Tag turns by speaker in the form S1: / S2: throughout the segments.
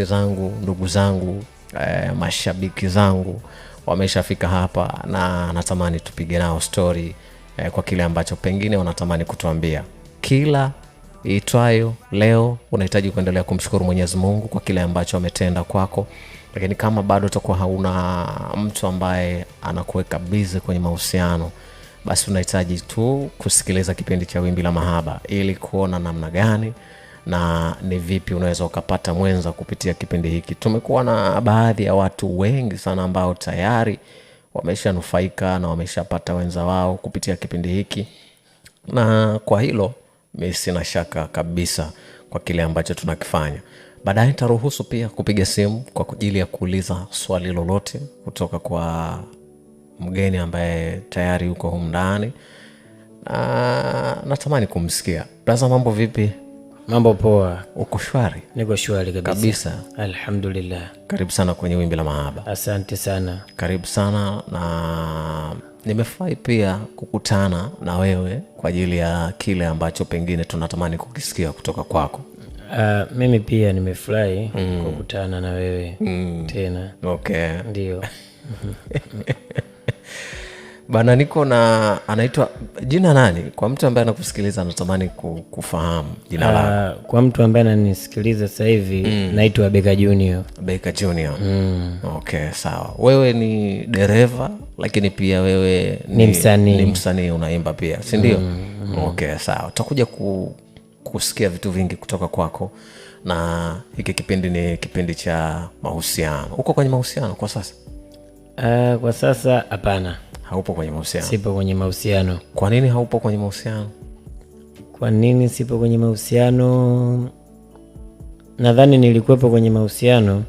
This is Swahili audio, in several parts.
S1: zangu, ndugu zangu, mashabiki zangu wameshafika hapa na natamani tupige nao story kwa kile ambacho pengine wanatamani kutuambia. Kila itwayo leo unahitaji kuendelea kumshukuru Mwenyezi Mungu kwa kile ambacho ametenda kwako. Lakini kama bado utakuwa hauna mtu ambaye anakuweka busy kwenye mahusiano, basi unahitaji tu kusikiliza kipindi cha Wimbi la Mahaba ili kuona namna gani na ni vipi unaweza ukapata mwenza kupitia kipindi hiki. Tumekuwa na baadhi ya watu wengi sana ambao tayari wameshanufaika na wameshapata wenza wao kupitia kipindi hiki, na kwa hilo mimi sina shaka kabisa kwa kile ambacho tunakifanya. Baadaye nitaruhusu pia kupiga simu kwa ajili ya kuuliza swali lolote kutoka kwa mgeni ambaye tayari yuko humu ndani na natamani kumsikia. Plaza, mambo vipi?
S2: Mambo poa.
S1: Uko shwari?
S2: Niko shwari kabisa. Alhamdulillah.
S1: Karibu sana kwenye Wimbi la Mahaba.
S2: Asante sana.
S1: Karibu sana, na nimefurahi pia kukutana na wewe kwa ajili ya kile ambacho pengine tunatamani kukisikia kutoka kwako.
S2: Mimi pia nimefurahi kukutana na wewe tena.
S1: Okay.
S2: Ndio.
S1: Bana, niko na anaitwa jina nani? Kwa mtu ambaye anakusikiliza anatamani kufahamu jina lako.
S2: Kwa mtu ambaye ananisikiliza sasa hivi naitwa Beka Junior.
S1: Beka Junior. Okay, sawa. Wewe ni dereva lakini pia wewe
S2: ni msanii.
S1: Ni msanii, unaimba pia, si ndio? Okay, sawa. Tutakuja kusikia vitu vingi kutoka kwako, na hiki kipindi ni kipindi cha mahusiano. Uko kwenye mahusiano kwa sasa?
S2: Kwa sasa hapana.
S1: Haupo kwenye mahusiano?
S2: Sipo kwenye mahusiano.
S1: Kwa nini haupo kwenye mahusiano?
S2: Kwa nini sipo kwenye mahusiano? Nadhani nilikuwepo kwenye mahusiano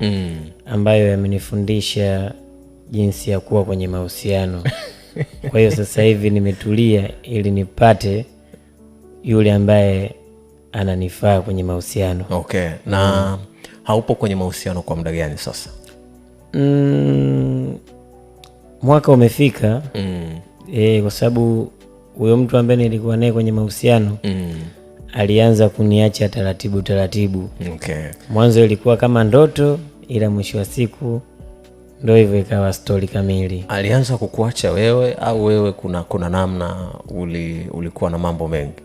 S2: ambayo yamenifundisha jinsi ya kuwa kwenye mahusiano. Kwa hiyo sasa hivi nimetulia ili nipate yule ambaye ananifaa kwenye mahusiano.
S1: Okay. Na haupo kwenye mahusiano kwa muda gani sasa?
S2: Mwaka umefika. Kwa sababu huyo mtu ambaye nilikuwa naye kwenye mahusiano alianza kuniacha taratibu.
S1: Okay.
S2: Mwanzo ilikuwa kama ndoto, ila mwisho wa siku ndio hivyo ikawa story kamili.
S1: Alianza kukuacha wewe au wewe kuna namna ulikuwa na mambo mengi?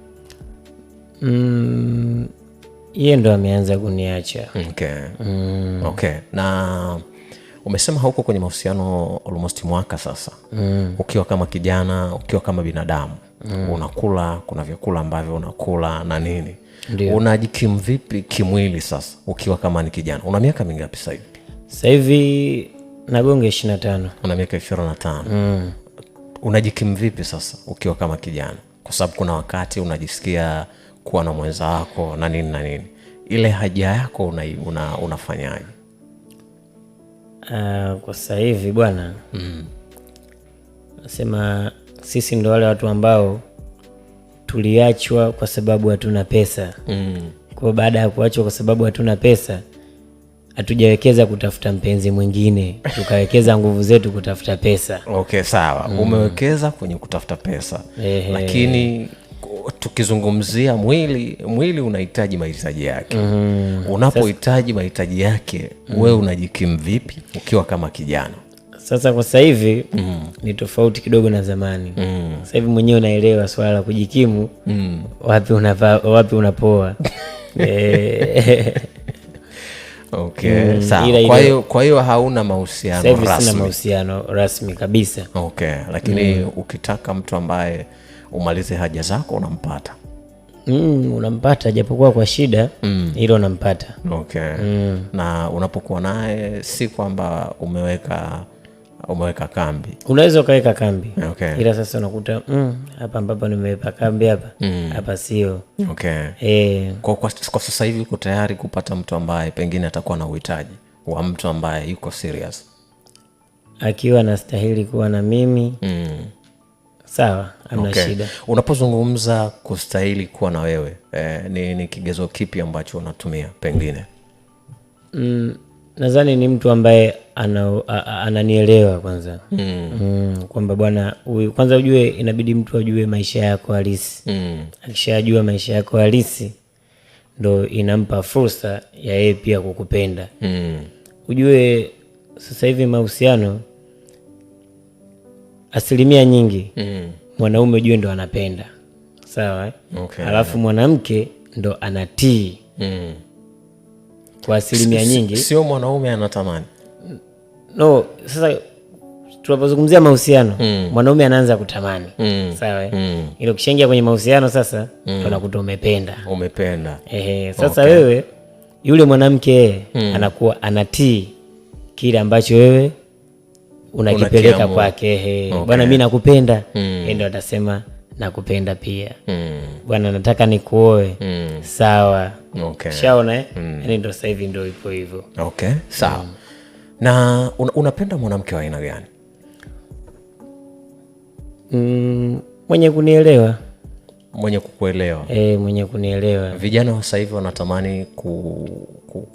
S2: Yeye ndo ameanza kuniacha.
S1: Okay. Okay. Na umesema hauko kwenye mahusiano almost mwaka sasa. Ukiwa kama kijana, ukiwa kama binadamu, unakula, kuna vyakula ambavyo unakula na nini?
S2: Ndiyo.
S1: Unajikimu vipi kimwili sasa ukiwa kama ni kijana? Una miaka mingapi sasa hivi?
S2: Sasa hivi nagonga 25.
S1: Una miaka 25. Unajikimu vipi sasa ukiwa kama kijana? Kwa sababu kuna wakati unajisikia kuwa na mwenza wako na nini. Ile haja yako unafanyaje?
S2: Kwa sasa hivi bwana, nasema sisi ndo wale watu ambao tuliachwa kwa sababu hatuna pesa. Kwa baada ya kuachwa kwa sababu hatuna pesa, hatujawekeza kutafuta mpenzi mwingine, tukawekeza nguvu zetu kutafuta pesa.
S1: Okay, sawa. Umewekeza kwenye kutafuta pesa. Lakini tukizungumzia mwili unahitaji mahitaji yake. Unapohitaji mahitaji yake, wewe unajikimu vipi ukiwa kama kijana?
S2: Sasa kwa sasa hivi ni tofauti kidogo na zamani. Sasa hivi mwenyewe unaelewa swala la kujikimu, wapi unapoa.
S1: Okay, sawa. Kwa hiyo hauna mahusiano rasmi?
S2: Sasa hivi sina mahusiano rasmi kabisa.
S1: Okay, lakini ukitaka mtu ambaye umalize haja zako unampata?
S2: Unampata japokuwa kwa shida, hilo unampata.
S1: Okay. Na unapokuwa naye si kwamba umeweka kambi? Unaweza
S2: ukaweka kambi.
S1: Okay.
S2: Ila sasa unakuta hapa ambapo nimeweka kambi hapa sio.
S1: Okay. Kwa sasa hivi uko tayari kupata mtu ambaye pengine atakuwa na uhitaji wa mtu ambaye yuko serious, akiwa
S2: anastahili kuwa na mimi? Sawa, hamna shida.
S1: Unapozungumza kustahili kuwa na wewe, ni kigezo kipi ambacho unatumia pengine?
S2: Nadhani ni mtu ambaye ananielewa kwanza. Kwamba bwana huyu, kwanza ujue, inabidi mtu ajue maisha yako halisi. Akishajua maisha yako halisi ndo inampa fursa ya yeye pia kukupenda. Ujue sasa hivi mahusiano asilimia nyingi mwanaume ujue ndo anapenda, sawa
S1: Okay.
S2: Alafu mwanamke ndo anatii kwa asilimia nyingi.
S1: Sio mwanaume anatamani.
S2: No, sasa tunapozungumzia mahusiano mwanaume anaanza kutamani, sawa Ile ukishaingia kwenye mahusiano sasa unakuta umependa. Sasa okay. Wewe yule mwanamke anakuwa anatii kile ambacho wewe unakipeleka kwake. Okay. Bwana mimi nakupenda, ndio atasema nakupenda pia. Bwana nataka nikuoe. Sawa.
S1: Okay.
S2: Shaona yani ndio sasa hivi ndio ipo hivyo.
S1: Okay, sawa. Na unapenda mwanamke wa aina gani?
S2: Mwenye kunielewa.
S1: Mwenye kukuelewa.
S2: Mwenye kunielewa.
S1: Vijana wa sasa hivi wanatamani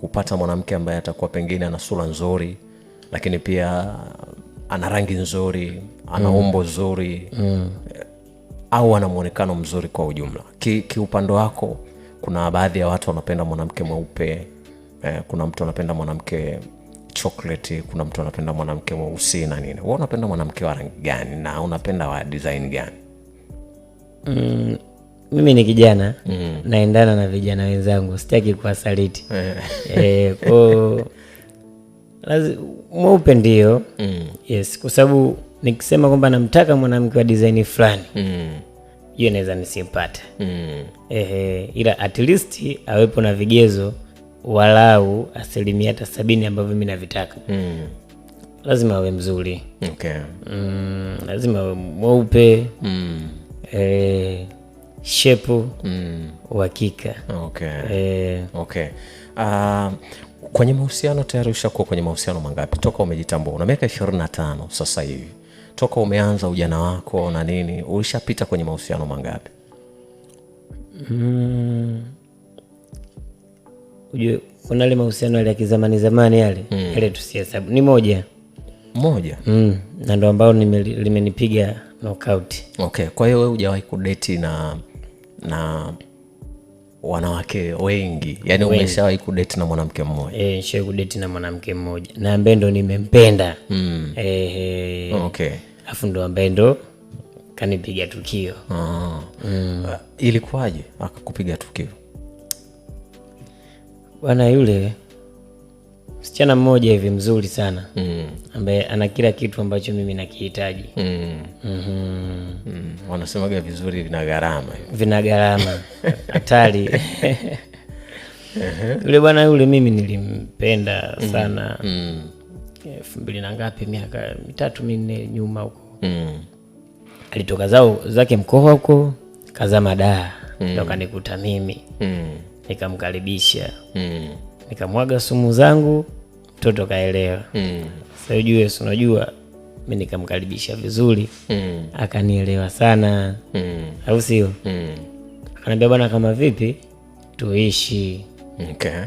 S1: kupata mwanamke ambaye atakuwa pengine ana sura nzuri, lakini pia ana rangi nzuri, ana umbo zuri, au ana muonekano mzuri kwa ujumla. Kiupande wako kuna baadhi ya watu wanapenda mwanamke mweupe, kuna mtu anapenda mwanamke chocolate, kuna mtu anapenda mwanamke mweusi na nini. Wewe unapenda mwanamke wa rangi gani na unapenda wa design gani?
S2: Mimi ni kijana, naendana na vijana wenzangu, sitaki kuwasaliti. Mweupe ndio. Yes, kwa sababu nikisema kwamba namtaka mwanamke wa design fulani, hiyo inaweza nisimpate. Ila at least awepo na vigezo walau 70% ambavyo mimi navitaka. Lazima awe mzuri.
S1: Okay.
S2: Lazima awe mweupe. Shepu uhakika.
S1: Okay. Okay. Kwenye mahusiano tayari ushakuwa kwenye mahusiano mangapi? Toka umejitambua una miaka 25 sasa hivi. Toka umeanza ujana wako na nini, ulishapita kwenye mahusiano mangapi?
S2: Ujue kuna ile mahusiano yale ya kizamani yale, ile tusihesabu. Ni moja. Na ndo ambao limenipiga knockout.
S1: Okay, kwa hiyo wewe hujawahi kudate na wanawake wengi? Yaani umeshawahi kudate na mwanamke mmoja?
S2: Nishawahi kudate na mwanamke mmoja na ambaye ndo nimempenda.
S1: Okay.
S2: Afu ndo ambaye ndo kanipiga tukio.
S1: Ilikuwaje akakupiga tukio?
S2: Bwana yule msichana mmoja hivi mzuri sana, ambaye ana kila kitu ambacho mimi nakihitaji.
S1: Wanasemaga vizuri vina gharama.
S2: Vina gharama hatari. Yule bwana yule mimi nilimpenda sana. 2000 na ngapi, miaka 3-4 nyuma huko. Alitoka zake mkoa huko, kazama Dar, ndo kanikuta mimi. Nikamkaribisha. Nikamwaga sumu zangu, mtoto kaelewa. Sasa ujue, unajua mimi nikamkaribisha vizuri, akanielewa sana. Au sio? Akaniambia bwana, kama vipi tuishi.
S1: Okay.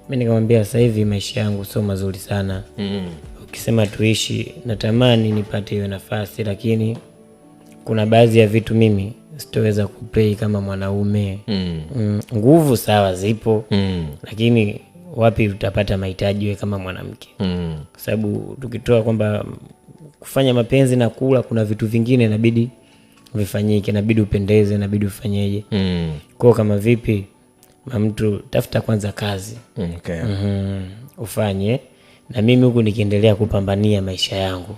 S2: Mimi nikamwambia sasa hivi maisha yangu sio mazuri sana. Ukisema tuishi, natamani nipate hiyo nafasi, lakini kuna baadhi ya vitu mimi sitoweza kuplay kama mwanaume. Nguvu sawa zipo, lakini wapi utapata mahitaji wewe kama mwanamke? Kwa sababu tukitoa kwamba kufanya mapenzi na kula, kuna vitu vingine inabidi vifanyike, inabidi upendeze, inabidi ufanyeje. Kwa kama vipi mtu, tafuta kwanza kazi.
S1: Okay.
S2: Ufanye na mimi huku nikiendelea kupambania maisha yangu.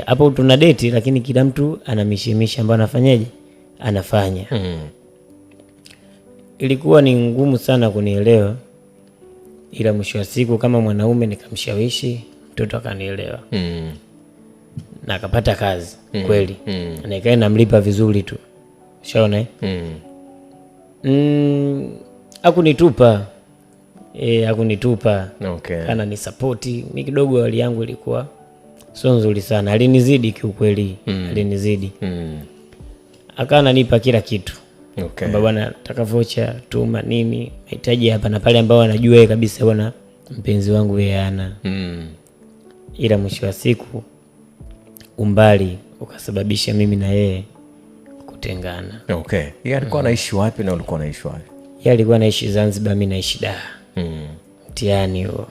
S2: Hapo tuna date, lakini kila mtu ana mishemisha ambayo anafanyaje, anafanya. Ilikuwa ni ngumu sana kunielewa, ila mwisho wa siku kama mwanaume nikamshawishi, mtoto akanielewa. Na akapata kazi kweli. Na ikae namlipa vizuri tu. Shaona hakunitupa. Hakunitupa.
S1: Okay.
S2: Kana ni support. Mimi kidogo hali yangu ilikuwa sio nzuri sana. Alinizidi kiukweli. Alinizidi. Akawa ananipa kila kitu.
S1: Okay.
S2: Bwana nataka vocha, tuma nini, mahitaji hapa na pale, ambao anajua yeye kabisa bwana mpenzi wangu yeye ana. Ila mwisho wa siku umbali ukasababisha mimi na yeye kutengana.
S1: Okay. Yeye alikuwa anaishi wapi na ulikuwa unaishi wapi?
S2: Yeye alikuwa anaishi Zanzibar, mimi naishi Dar. Mtihani huo.